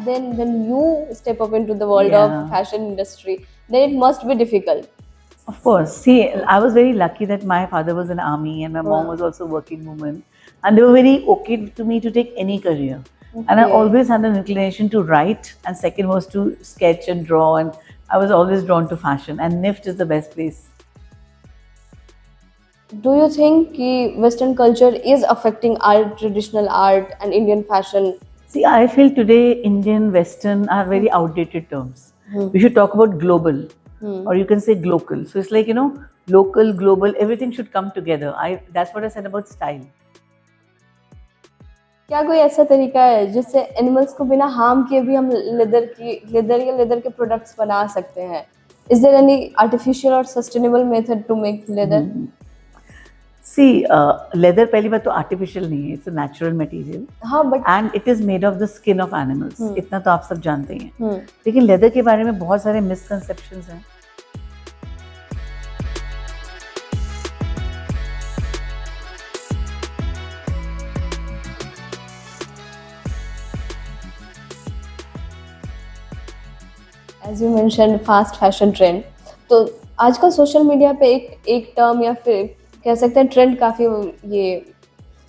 then when you step up into the world of Yeah. fashion industry, then it must be difficult. Of course. See, I was very lucky that my father was in army and my mom Wow. was also a working woman, and they were very okay to me to take any career. And I Okay. always had an inclination to write, and second was to sketch and draw, and I was always drawn to fashion. And NIFT is the best place. Do you think कि Western culture is affecting our traditional art and Indian fashion? See, I feel today Indian, Western are very outdated terms. We should talk about global, or you can say glocal. So it's like, you know, local, global, everything should come together. That's what I said about style. क्या कोई ऐसा तरीका है जिससे animals को बिना harm किए भी हम लेदर के प्रोडक्ट्स बना सकते हैं? Is there any artificial or sustainable method to make leather? See, leather पहली बात तो artificial नहीं है, it's a natural material. हाँ, but And it is made of the skin of animals. इतना तो आप सब जानते ही हैं. लेकिन leather के बारे में बहुत सारे misconceptions हैं. As you mention fast fashion trend, तो आजकल सोशल मीडिया पे एक टर्म या फिर कह सकते हैं ट्रेंड काफ़ी ये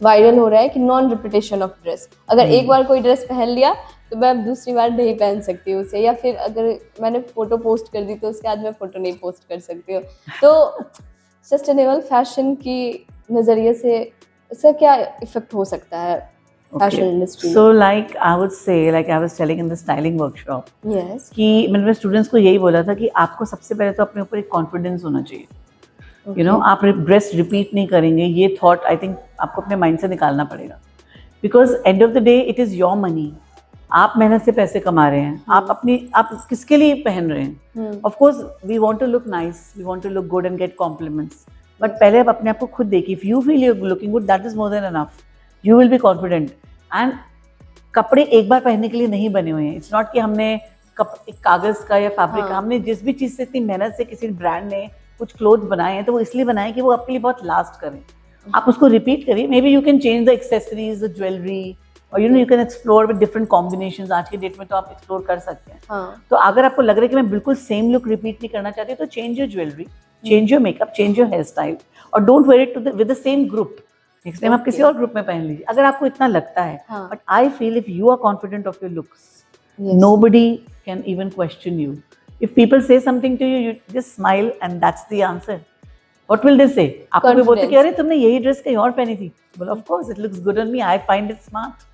वायरल हो रहा है कि नॉन रिपीटेशन ऑफ ड्रेस. अगर एक बार कोई ड्रेस पहन लिया तो मैं अब दूसरी बार नहीं पहन सकती हूँ उसे, या फिर अगर मैंने फ़ोटो पोस्ट कर दी तो उसके बाद मैं फ़ोटो नहीं पोस्ट कर सकती हूँ. तो सस्टेनेबल फैशन की नज़रिए से इसका क्या इफ़ेक्ट हो सकता है fashion industry? So like I would say, like I was telling in the styling workshop, Yes. कि मैंने स्टूडेंट्स को यही बोला था कि आपको सबसे पहले तो अपने ऊपर एक कॉन्फिडेंस होना चाहिए. यू नो, आप ड्रेस रिपीट नहीं करेंगे, ये थॉट आई थिंक आपको अपने माइंड से निकालना पड़ेगा. Because end of the day it is your money. आप मेहनत से पैसे कमा रहे हैं, आप किसके लिए पहन रहे हैं? Of course we want to look nice, we want to look good and get compliments, but पहले आप अपने आप को खुद देखिए. If you feel you looking good, that is more than enough. You will be confident. And कपड़े एक बार पहनने के लिए नहीं बने हुए हैं. इट्स नॉट कि हमने एक कागज़ का या फैब्रिक का, हमने जिस भी चीज़ से इतनी मेहनत से किसी ब्रांड ने कुछ क्लोथ बनाए हैं तो वो इसलिए बनाए कि वो आपके लिए बहुत लास्ट करें. आप उसको रिपीट करिए. Maybe you can change the accessories, the jewellery, और you know you can explore with different combinations. आज के डेट में तो आप एक्सप्लोर कर सकते हैं. तो अगर आपको लग रहा है कि मैं बिल्कुल सेम लुक रिपीट नहीं करना चाहती, तो change your jewellery, change your makeup, change your hairstyle, और don't wear it with the same group. Next time आप किसी और ग्रुप में पहन लीजिए अगर आपको इतना लगता है. But I feel if you are confident of your looks, nobody can even question you. If people say something to you, you just smile and that's the answer. What will they say? आपको भी बोलते कि अरे तुमने यही dress कहीं और पहनी थी. Well, of course, it looks good on me. I find it smart.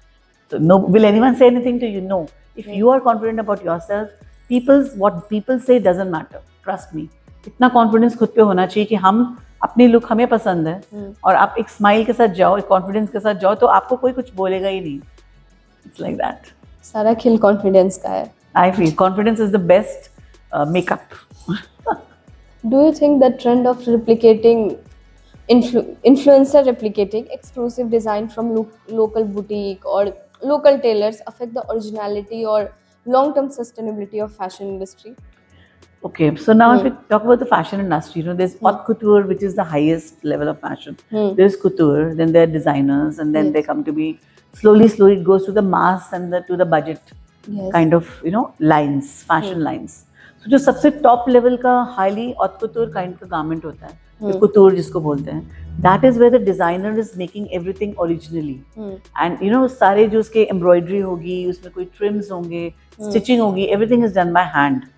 So, no, will anyone say anything to you? No. If you are confident about yourself, what people say doesn't matter. Trust me. इतना confidence खुद पे होना चाहिए कि हम अपनी look हमें पसंद है, और आप एक स्माइल के साथ जाओ, एक कॉन्फिडेंस के साथ जाओ, तो आपको कोई कुछ बोलेगा ही नहीं. It's like that. सारा खेल कॉन्फिडेंस का है. I feel confidence is the best makeup. Do you think the trend of replicating influencer replicating exclusive design from local boutique or local tailors affect the originality or long-term sustainability of fashion industry? Okay, so now if we talk about the fashion industry, you know, there's haute couture, which is the highest level of fashion. There's couture, then there are designers, and then they come to be slowly it goes to the mass and to the budget kind of, you know, lines, fashion lines. So जो सबसे top level का highly haute couture kind का garment होता है, जो couture जिसको बोलते हैं, that is where the designer is making everything originally. And you know, सारे जो उसके embroidery होगी, उसमें कोई trims होंगे, stitching होगी, everything is done by hand.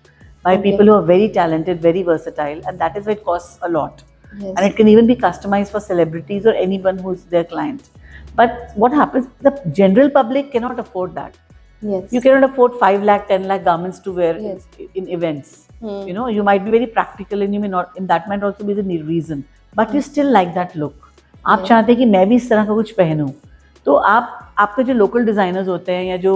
By people who are very talented, very versatile, and that is why it costs a lot. And it can even be customized for celebrities or anyone who's their client. But what happens, the general public cannot afford that. You cannot afford 5 lakh, 10 lakh garments to wear in events. You know, you might be very practical and you may not, and that might also be the reason. But you still like that look. आप चाहते हैं कि मैं भी इस तरह का कुछ पहनूं, तो आपके जो लोकल डिजाइनर्स होते हैं या जो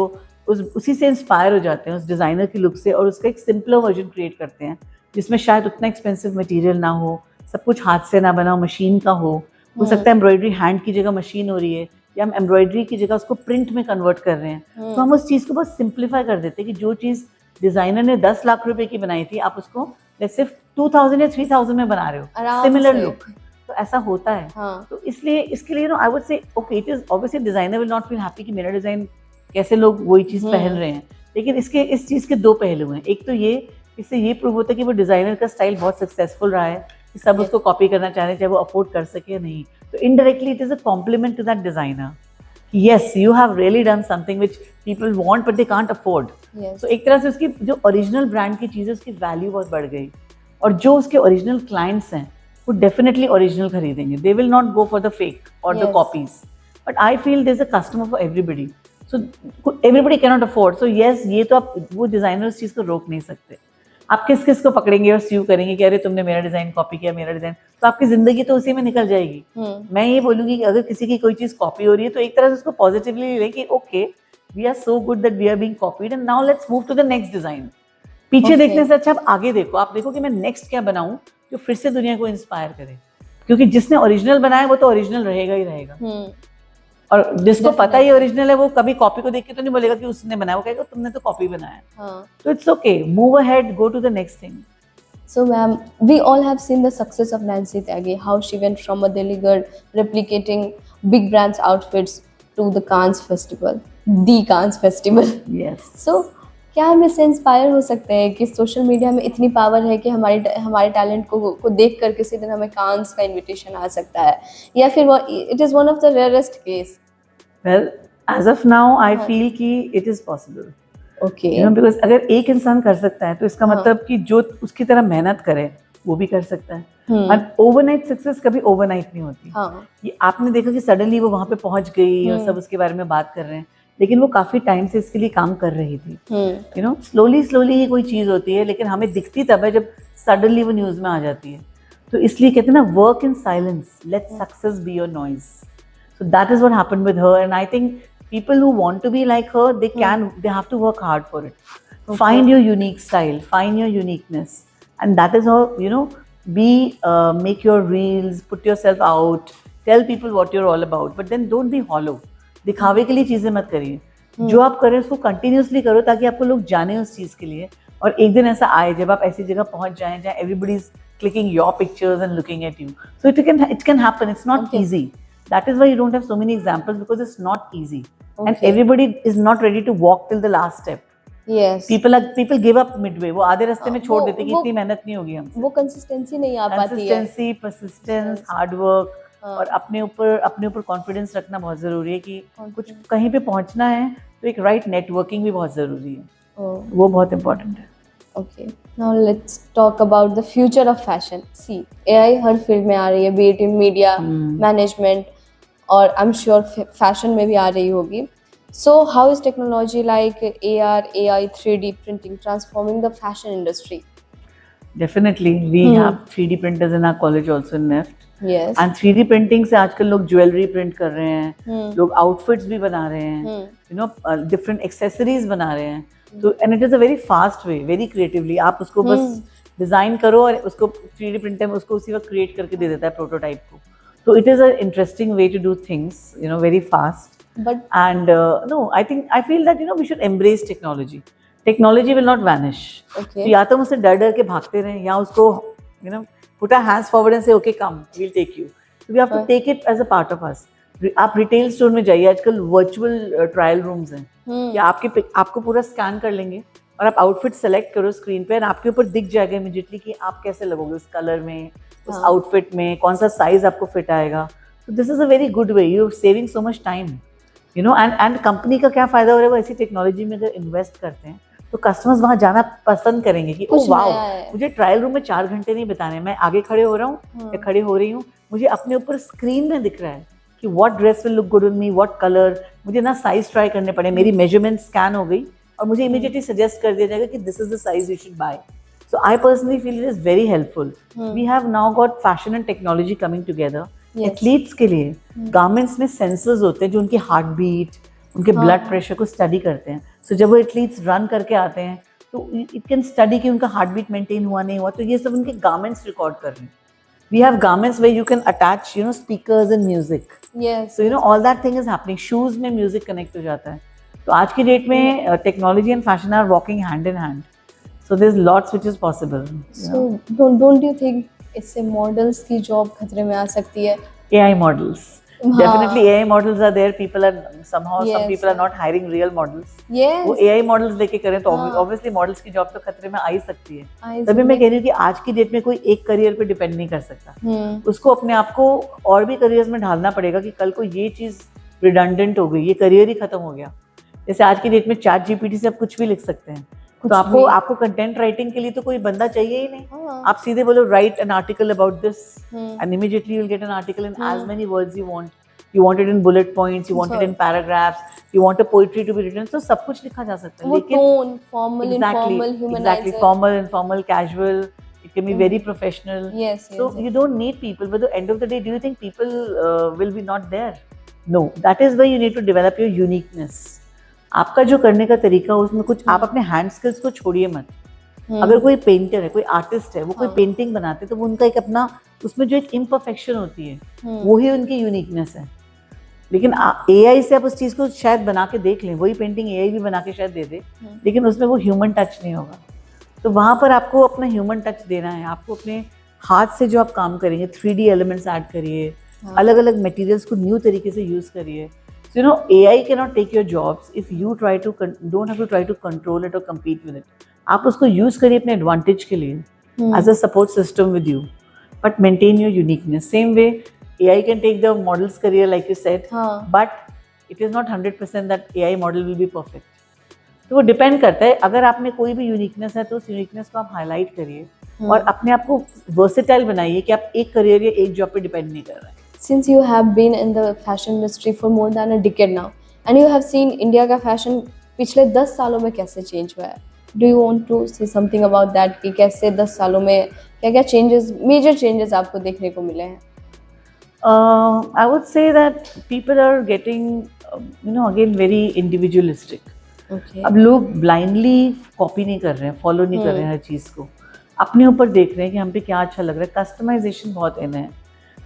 उसी से इंस्पायर हो जाते हैं उस डिज़ाइनर की लुक से, और उसका एक सिंपलर वर्जन क्रिएट करते हैं जिसमें शायद उतना एक्सपेंसिव मटेरियल ना हो, सब कुछ हाथ से ना बना हो, मशीन का हो सकता है एम्ब्रॉयडरी हैंड की जगह मशीन हो रही है, या हम एम्ब्रॉयडरी की जगह उसको प्रिंट में कन्वर्ट कर रहे हैं. तो हम उस चीज़ को बहुत सिंप्लीफाई कर देते हैं कि जो चीज़ डिज़ाइनर ने 10 लाख रुपए की बनाई थी, आप उसको सिर्फ 2000 या 3000 में बना रहे हो, सिमिलर लुक. तो ऐसा होता है. तो इसलिए इसके लिए I would say okay, it is obviously designer will not feel happy कि मेरा डिज़ाइन कैसे लोग वही चीज़ पहन रहे हैं, लेकिन इसके इस चीज़ के दो पहलू हैं। एक तो ये, इससे ये प्रूव होता है कि वो डिज़ाइनर का स्टाइल बहुत सक्सेसफुल रहा है कि सब उसको कॉपी करना चाह रहे हैं, चाहे वो अफोर्ड कर सके या नहीं। तो indirectly it is a compliment to that designer. Yes, you have really done something which people want but they can't afford. Yes. So एक तरह से उसकी जो ओरिजिनल ब्रांड की चीज़ है उसकी वैल्यू बहुत बढ़ गई, और जो उसके ओरिजिनल क्लाइंट्स हैं वो डेफिनेटली ओरिजिनल खरीदेंगे. They will not go for the fake or the Yes. copies. But I feel there's a customer for everybody. So everybody cannot afford. So yes, ये तो आप वो डिजाइनर उस चीज़ को रोक नहीं सकते. आप किस किस को पकड़ेंगे और स्यू करेंगे कि अरे तुमने मेरा डिजाइन कॉपी किया, मेरा डिजाइन, तो आपकी जिंदगी तो उसी में निकल जाएगी. मैं ये बोलूंगी कि अगर किसी की कोई चीज कॉपी हो रही है तो एक तरह से उसको पॉजिटिवली लें कि okay, we are so good that we are being copied and now let's move to the next design. पीछे Okay. देखने से अच्छा आप आगे देखो, आप देखो कि मैं नेक्स्ट क्या बनाऊं जो फिर से दुनिया को इंस्पायर करे, क्योंकि जिसने ओरिजिनल बनाया वो तो ओरिजिनल रहेगा ही रहेगा. और जिसको पता ही ओरिजिनल है वो कभी कॉपी को देख के तो नहीं बोलेगा कि उसने बनाया, वो कहेगा तुमने तो कॉपी बनाया. तो it's okay, move ahead, go to the next thing. So, ma'am, we all have seen the success of Nancy Tyagi, how she went from a Delhi girl replicating big brands' outfits to the Cannes Festival, the Cannes Festival. Yes. So, क्या हम इससे inspire हो सकते हैं कि social media में इतनी power है कि हमारे टैलेंट को देख कर किसी दिन हमें कांस का इनविटेशन आ सकता है, या फिर वो it is one of the rarest case? Well, as of now, I feel कि it is possible. Okay. You know, because अगर एक इंसान कर सकता है तो इसका मतलब कि जो उसकी तरह मेहनत करे वो भी कर सकता है. और ओवरनाइट सक्सेस कभी ओवरनाइट नहीं होती. ये आपने देखा कि सडनली वो वहाँ पे पहुंच गई और सब उसके बारे में बात कर रहे हैं, लेकिन वो काफी टाइम से इसके लिए काम कर रही थी. यू नो, स्लोली स्लोली ही कोई चीज होती है, लेकिन हमें दिखती तब है जब सडनली वो न्यूज में आ जाती है. तो इसलिए कहते हैं ना, work in silence, let success be your noise. So that is what happened with her, and I think people who want to be like her, they have to work hard for it. Okay. Find your unique style, find your uniqueness, and that is how, you know, make your reels, put yourself out, tell people what you're all about, but then don't be hollow. दिखावे के लिए चीजें मत करिए. जो आप करें उसको कंटिन्यूसली करो ताकि आपको लोग जाने उस चीज के लिए, और एक दिन ऐसा आए जब आप ऐसी जगह पहुंच जाएं जहाँ everybody is clicking your pictures and looking at you. So it can happen. It's not easy. That is why you don't have so many examples, because it's not easy. Okay. And everybody is not ready to walk till the last step. Yes. People give up midway. वो आधे रास्ते में छोड़ देते कि इतनी मेहनत नहीं होगी हमसे. वो कंसिस्टेंसी नहीं आ पाती है. कंसिस्टेंसी, परसिस्टेंस, हार्ड वर्क, और अपने ऊपर कॉन्फिडेंस रखना बहुत जरूरी है कि कुछ कहीं पे पहुंचना है तो एक राइट नेटवर्किंग भी बहुत जरूरी है. वो बहुत इम्पोर्टेंट है. Okay, now let's talk about the future of fashion. See, AI her field में आ रही है, be it in media, management, और I'm sure fashion में भी आ रही होगी. So how is technology like AR, AI, 3D printing transforming the fashion industry? Definitely, we have 3D printers in our college also in NEFT. Yes. And 3D printing से आजकल लोग jewellery print कर रहे हैं, लोग आउटफिट्स भी बना रहे हैं, you know, different accessories बना रहे हैं. तो and it is a very fast way, very creatively. आप उसको बस डिजाइन करो और उसको 3D प्रिंटर में उसको उसी वक्त क्रिएट करके दे देता है प्रोटोटाइप को. So it is an interesting way to do things, you know, very fast. But and no, I feel that, you know, we should embrace technology. Technology will not vanish. Okay. तो या तो हम उससे डर के भागते रहें, या उसको, you know, put our hands forward and say, okay, come, we'll take you. So we have to take it as a part of us. आप रिटेल स्टोर में जाइए, आजकल वर्चुअल ट्रायल रूम्स हैं, या आपको पूरा स्कैन कर लेंगे और आप आउटफिट सेलेक्ट करो स्क्रीन पे, और आपके ऊपर दिख जाएगा इमीडिएटली कि आप कैसे लगोगे उस कलर में, उस आउटफिट में, कौन सा साइज आपको फिट आएगा. So this is a very good way, you are saving so much time, you know. And company का क्या फायदा हो रहा है, वो ऐसी टेक्नोलॉजी में अगर इन्वेस्ट करते हैं तो कस्टमर्स वहाँ जाना पसंद करेंगे कि ओह वाओ, मुझे ट्रायल रूम में 4 घंटे नहीं बिताने, मैं आगे खड़े हो रहा हूँ या खड़े हो रही हूँ, मुझे अपने ऊपर स्क्रीन में दिख रहा है कि what dress will look good on me, what colour, मुझे ना साइज ट्राई करने पड़े, मेरी मेजरमेंट स्कैन हो गई और मुझे इमीडिएटली सजेस्ट कर दिया जाएगा कि this is the size you should buy. So I personally feel it is very helpful. We have now got fashion and technology coming together. Yes. Athletes के लिए garments में sensors होते हैं जो उनकी heart beat, उनके blood pressure को study करते हैं. So जब वो athletes run करके आते हैं तो it can study कि उनका heart beat maintain हुआ नहीं हुआ, तो ये सब उनके garments record कर रहे हैं. We have garments where you can attach, you know, speakers and music. Yes. So you know all that thing is happening. Shoes में music connect हो जाता है. तो आज की डेट में technology and fashion are walking hand in hand. So there's lots which is possible. So don't you think इससे models की job खतरे में आ सकती है? AI models. Definitely AI models are there. People are somehow some Yes, people are not hiring real models. yes. वो AI models लेके करें तो हाँ। obviously models की जॉब तो खतरे में आ ही सकती है. I तभी मैं see. कह रही हूँ कि आज की डेट में कोई एक करियर पे डिपेंड नहीं कर सकता. उसको अपने आप को और भी करियर्स में ढालना पड़ेगा कि कल को ये चीज रिडंडेंट हो गई, ये करियर ही खत्म हो गया. जैसे आज की डेट में चैट जीपीटी से आप कुछ भी लिख सकते हैं. कुछ तो आपको भी। आपको कंटेंट राइटिंग के लिए तो कोई बंदा चाहिए ही नहीं. हाँ। आप सीधे बोलो right an article about this hmm. and immediately you'll get an article in as many words you want. You want it in bullet points, you want it in paragraphs, you want a poetry to be written. So सब कुछ लिखा जा सकता है. वो लेकिन tone, formal, exactly, informal, exactly, humanizer. formal, informal, casual. It can be very professional. Yes, So yes. you don't need people. But at the end of the day, do you think people will be not there? No. That is why you need to develop your uniqueness. आपका जो करने का तरीका उसमें कुछ आप अपने hand skills को छोड़िए मत. अगर कोई पेंटर है, कोई आर्टिस्ट है, वो कोई पेंटिंग बनाते हैं तो वो उनका एक अपना उसमें जो एक इम्परफेक्शन होती है वो ही उनकी यूनिकनेस है. लेकिन एआई से आप उस चीज़ को शायद बना के देख लें, वही पेंटिंग एआई भी बना के शायद दे दे, लेकिन उसमें वो ह्यूमन टच नहीं होगा. तो वहाँ पर आपको अपना ह्यूमन टच देना है. आपको अपने हाथ से जो आप काम करेंगे 3D एलिमेंट्स ऐड करिए, अलग अलग मटेरियल्स को न्यू तरीके से यूज़ करिए. So, you know, AI cannot take your jobs if you don't have to try to control it or compete with it. आप उसको यूज करिए अपने एडवांटेज के लिए as a support system with you, but maintain your uniqueness. Same way AI can take the model's career like you said, but it is not 100% that AI model will be perfect. तो वो depend करता है. अगर आप में कोई भी uniqueness है तो उस यूनिकनेस को आप हाईलाइट करिए और अपने आप को वर्सेटाइल बनाइए कि आप एक करियर या एक जॉब पे डिपेंड नहीं कर रहे हैं. Since you have been in the fashion industry for more than a decade now, and you have seen India का fashion पिछले 10 सालों में कैसे चेंज हुआ है, do you want to say something about that कि कैसे 10 सालों में क्या-क्या changes, major changes आपको देखने को मिले हैं? I would say that people are getting, again very individualistic. Okay. अब लोग blindly copy नहीं कर रहे हैं, follow नहीं कर रहे हैं हर चीज़ को. अपने ऊपर देख रहे हैं कि हम पे क्या अच्छा लग रहा है. कस्टमाइजेशन बहुत इन है.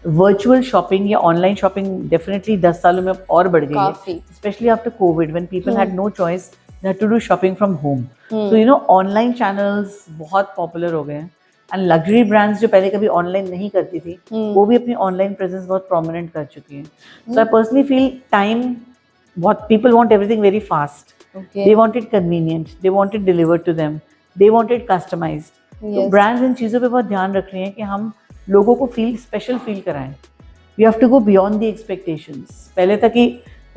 वर्चुअल शॉपिंग या ऑनलाइन शॉपिंग डेफिनेटली 10 सालों में और बढ़ गई है, specially after COVID when people had no choice, they had to do shopping from home. So online channels बहुत पॉपुलर हो गए हैं एंड लग्जरी ब्रांड्स जो पहले कभी ऑनलाइन नहीं करती थी वो भी अपनी ऑनलाइन प्रेजेंस बहुत प्रोमिनेंट कर चुकी हैं. So I personally feel time, what people want everything very fast. They want it convenient, they want it delivered to them, they want it customised. तो ब्रांड्स इन चीज़ों पे बहुत ध्यान रख रहे हैं कि हम लोगों को स्पेशल फील कराएं. We have to go beyond the expectations. पहले था कि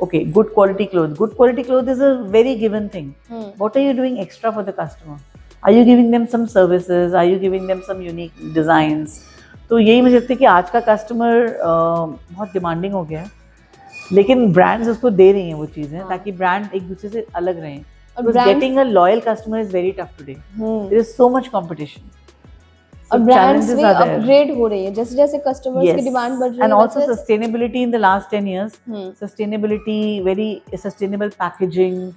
okay good quality cloth is a very given thing. What are you doing extra for the customer? Are you giving them some services? Are you giving them some unique designs? तो यही मुझे लगता है कि आज का कस्टमर बहुत demanding हो गया है, लेकिन ब्रांड्स उसको दे रही हैं वो चीज़ें ताकि ब्रांड एक दूसरे से अलग रहें. Getting a loyal customer is very tough today. There is so much competition. और ब्रांड्स भी अपग्रेड हो रही है जैसे जैसे कस्टमर्स की डिमांड बढ़ रही है. And also sustainability in the last 10 years, sustainability, very sustainable packaging,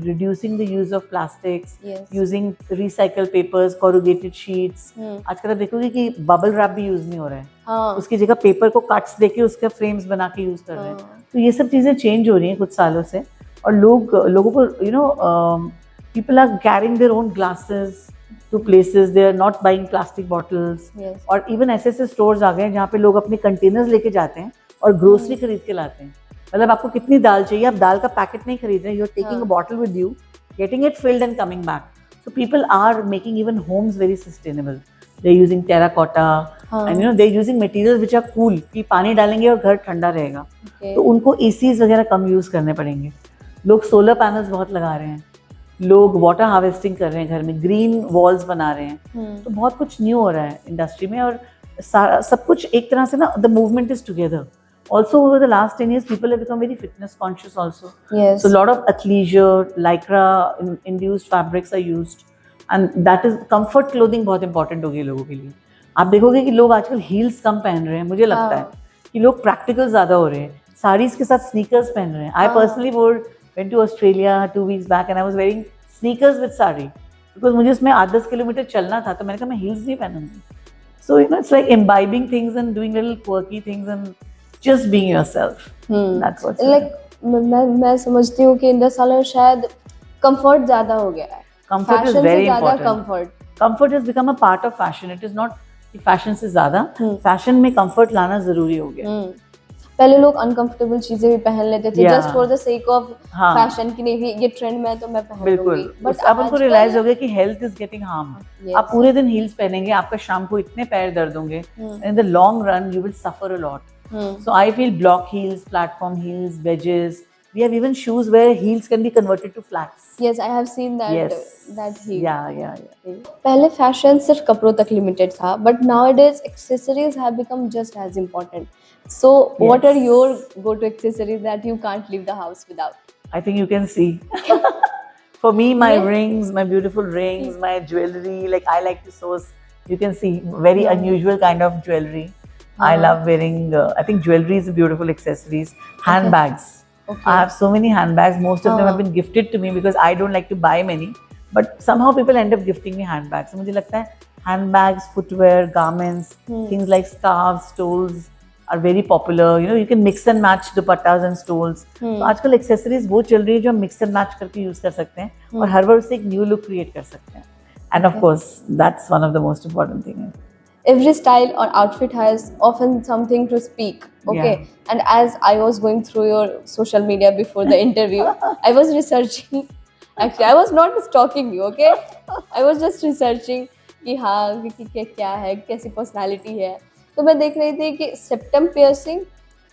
reducing the use of plastics, using recycled papers, corrugated sheets. आजकल आप देखोगे कि बबल रैप भी यूज नहीं हो रहा है. उसकी जगह पेपर को कट्स देके उसके फ्रेम्स बना के यूज कर रहे हैं. तो ये सब चीजें चेंज हो रही हैं कुछ सालों से. और लोगों को people are carrying their own glasses to places. They are not buying plastic bottles. और even ऐसे स्टोर्स आ गए हैं जहाँ पे लोग अपने कंटेनर्स लेके जाते हैं और ग्रोसरी खरीद के लाते हैं. मतलब आपको कितनी दाल चाहिए, आप दाल का पैकेट नहीं खरीद रहे हैं, you are taking a bottle with you, getting it filled and coming back. So people are making even homes very sustainable. They are using terracotta and they are using materials which are cool, कि पानी डालेंगे और घर ठंडा रहेगा. तो उनको ACs वगैरह कम यूज करने पड़ेंगे. लोग सोलर पैनल्स बहुत लगा रहे हैं, लोग वाटर हार्वेस्टिंग कर रहे हैं घर में, ग्रीन वॉल्स बना रहे हैं. तो बहुत कुछ न्यू हो रहा है इंडस्ट्री में. और सब कुछ एक तरह से ना, the movement is together. Also over the last 10 years, people have become very fitness conscious also. So a lot of athleisure, lycra induced fabrics are used, and that is comfort clothing बहुत important हो गई लोगों के लिए. आप देखोगे कि लोग आजकल हील्स कम पहन रहे हैं. मुझे लगता है कि लोग प्रैक्टिकल ज़्यादा हो रहे हैं. साड़ीज के साथ स्नीकर्स पहन रहे हैं. I personally went to Australia 2 weeks back and I was wearing sneakers with sari because मुझे उसमें 8-10 किलोमीटर चलना था, तो मैंने कहा मैं हील्स नहीं पहनूंगी. So it's like imbibing things and doing little quirky things and just being yourself. That's what's like मैं समझती हूँ कि इन 10 सालों में शायद कंफर्ट ज्यादा हो गया है. Comfort is very important. Comfort has become a part of fashion. It is not कि fashion से ज्यादा fashion में comfort लाना जरूरी हो गया. पहले लोग अनकंफर्टेबल चीजें भी पहन लेते थे Yeah. Just for the sake of हाँ। फैशन कि नहीं ये ट्रेंड में है तो मैं पहन बिल्कुल लूंगी बट अब उनको रियलाइज हो गया कि health is getting harm Yes. आप पूरे दिन हील्स पहनेंगे आपका शाम को इतने पैर दर्द होंगे in the long run you will suffer a lot so I feel block heels platform heels wedges we have even shoes where heels can be converted to flats Yes, I have seen that Yes. that heel. या पहले fashion सिर्फ कपड़ों तक limited था but nowadays accessories have become just as important so what are Yes. Your go to accessories that you can't leave the house without I think you can see. For me, my Yeah. rings, my beautiful rings, my jewelry, like I like to source, you can see, very Yeah. unusual kind of jewelry. I love wearing, I think jewelry is a beautiful accessories. Handbags. Okay. I have so many handbags. Most of them have Uh-huh. been gifted to me because I don't like to buy many. But somehow people end up gifting me handbags. So मुझे लगता है handbags, footwear, garments, things like scarves, stoles are very popular. You know, you can mix and match dupattas and stoles. So आजकल accessories वो चल रही है जो हम mix and match करके use कर सकते हैं और हर बार उससे एक new look create कर सकते हैं. And of course, that's one of the most important things. Every style or outfit has often something to speak. Okay. Yeah. And as I was going through your social media before the interview, I was researching. Actually, I was not stalking you. Okay. I was just researching कि हाँ कि क्या है कैसी personality है तो मैं देख रही थी कि सेप्टम पियर्सिंग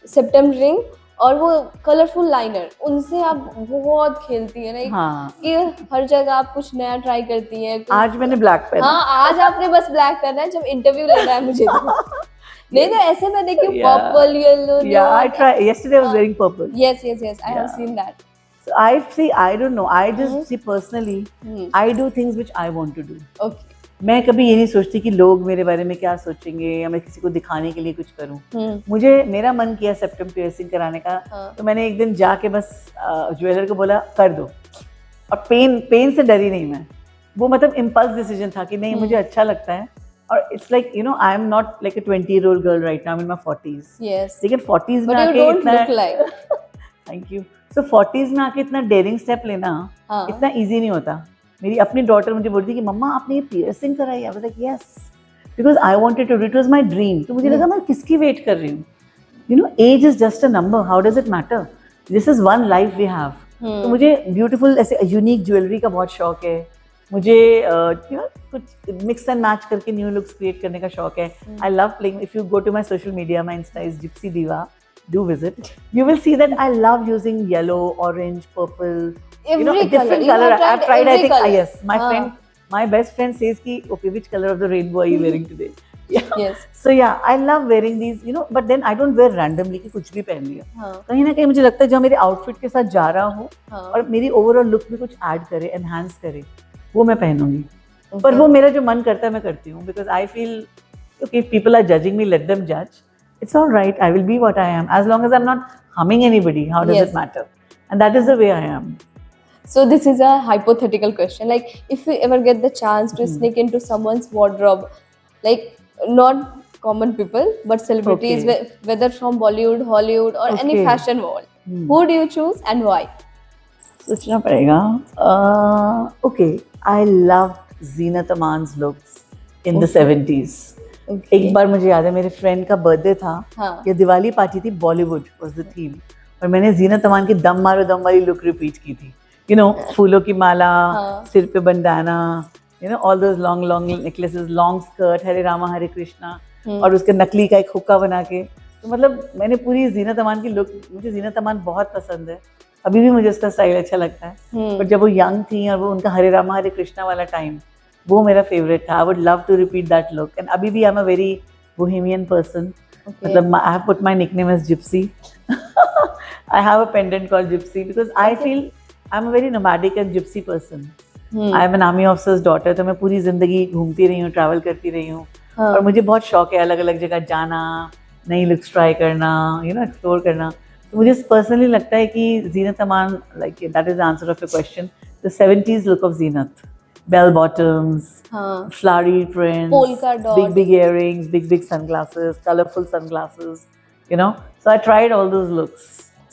सेप्टम रिंग और वो कलरफुल लाइनर उनसे आप बहुत खेलती है ना हाँ. कि हर जगह आप कुछ नया ट्राई करती हैं आज मैंने black पहना. हाँ आज आपने बस ब्लैक करना है जब इंटरव्यू लेना है मुझे तो नहीं तो ऐसे मैं देखी Yeah. Purple yellow Yeah, I tried. Yesterday I was wearing purple. yes I have Yeah. seen that So I don't know. I just see personally, I do things which I want to do. okay मैं कभी ये नहीं सोचती कि लोग मेरे बारे में क्या सोचेंगे या मैं किसी को दिखाने के लिए कुछ करूं. मुझे मेरा मन किया सेप्टम पियर्सिंग कराने का तो मैंने एक दिन जाके बस ज्वेलर को बोला कर दो और पेन से डरी नहीं मैं. वो मतलब इम्पल्स डिसीजन था कि नहीं मुझे अच्छा लगता है और it's like you know I am not like a 20-year-old girl right now in my 40s. yes लेकिन 40s में but you आके don't इतना look like thank you. So 40s में आके इतना डेयरिंग स्टेप लेना हाँ. इतना इजी नहीं होता. मेरी अपनी डॉटर मुझे बोलती कि मम्मा आपने ये पियर्सिंग कराई. I was like yes because I wanted to do it was my dream. तो मुझे लगा मैं किसकी वेट कर रही हूँ. You know age is just a number. How does it matter. This is one life we have. तो मुझे ब्यूटीफुल ऐसे यूनिक ज्वेलरी का बहुत शौक है. मुझे यू नो कुछ मिक्स एंड मैच करके न्यू लुक्स क्रिएट करने का शौक है. I love playing. If you go to my social media my insta is gypsy diva. Do visit. You will see that I love using yellow, orange, purple. Every you know, a different color. color. You have I've tried. I every think color. Yes. My best friend says ki okay, which color of the rainbow are you wearing today? Yeah. yes So yeah, I love wearing these. You know, but then I don't wear randomly कि कुछ भी पहन लिया. हाँ कहीं ना कहीं मुझे लगता है जो मेरे आउटफिट के साथ जा रहा हो हाँ और मेरी ओवरऑल लुक में कुछ ऐड करे, एनहांस करे, वो मैं पहनूंगी. Okay. पर वो मेरा जो मन करता है मैं करती हूँ because I feel okay, if people are judging me, let them judge. It's all right. I will be what I am. As long as I'm not harming anybody, how does Yes. it matter? And that is the way I am. So this is a hypothetical question. Like, if you ever get the chance to sneak into someone's wardrobe, like not common people, but celebrities, Okay. whether from Bollywood, Hollywood, or any Okay. fashion world, who do you choose and why? सोचना पड़ेगा. Okay, I loved Zeenat Aman's looks in the 70s. Okay. एक बार मुझे याद है मेरे friend का birthday था हाँ. या दिवाली पार्टी थी. बॉलीवुड वाज द थीम और मैंने जीनत अमान की दम मारो दम वाली लुक रिपीट की थी. यू नो फूलों की माला, हाँ. सिर पे bandana, you know all those long long necklaces, long skirt, Hare Rama Hare Krishna और उसके नकली का एक हुक्का बना के. तो मतलब मैंने पूरी जीनत अमान की लुक. मुझे जीनत अमान बहुत पसंद है. अभी भी मुझे उसका स्टाइल अच्छा लगता है. बट जब वो यंग थी और वो उनका हरे रामा हरे कृष्णा वाला टाइम वो मेरा फेवरेट था. I would love to repeat that look. And अभी भी I am a very bohemian person. मतलब I have put my nickname as gypsy. I have a pendant called gypsy because I feel I am a very nomadic and gypsy person. I am an army officer's daughter. तो मैं पूरी जिंदगी घूमती रही हूँ, travel करती रही हूँ और मुझे बहुत शौक है अलग अलग जगह जाना, नई लुक्स ट्राई करना, यू नो एक्सप्लोर करना. तो मुझे पर्सनली लगता है कि Zeenat Aman, like that is the answer of your question, the 70s look of Zeenat. Bell bottoms, flowery prints, polka dot, big earrings, big sunglasses, colorful sunglasses, you know. So I tried all those looks.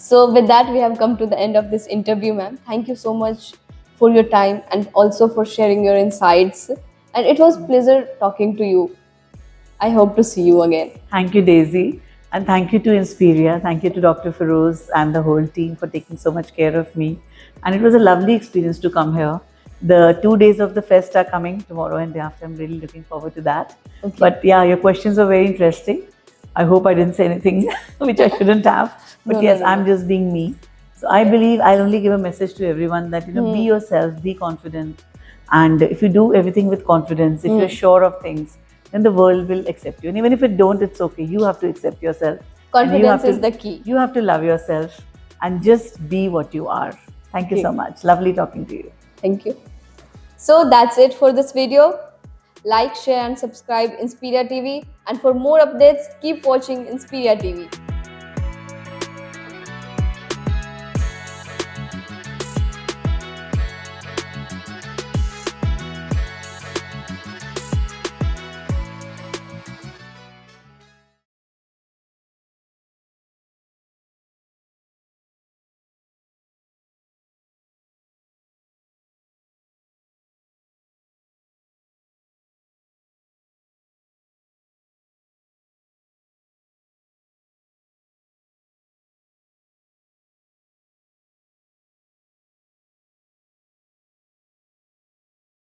So with that, we have come to the end of this interview, ma'am. Thank you so much for your time and also for sharing your insights. And it was pleasure talking to you. I hope to see you again. Thank you, Daisy. And thank you to Inspiria. Thank you to Dr. Feroz and the whole team for taking so much care of me. And it was a lovely experience to come here. The 2 days of the fest are coming tomorrow and day after. I'm really looking forward to that. Okay. But yeah, your questions were very interesting. I hope I didn't say anything which I shouldn't have. But No, yes, no. I'm just being me. So I believe I'll only give a message to everyone that, be yourself, be confident. And if you do everything with confidence, if you're sure of things, then the world will accept you. And even if it don't, it's okay. You have to accept yourself. And you have Confidence is to- the key. You have to love yourself and just be what you are. Thank you Okay. so much. Lovely talking to you. Thank you. So that's it for this video. Like, share and subscribe Inspiria TV. And for more updates, keep watching Inspiria TV.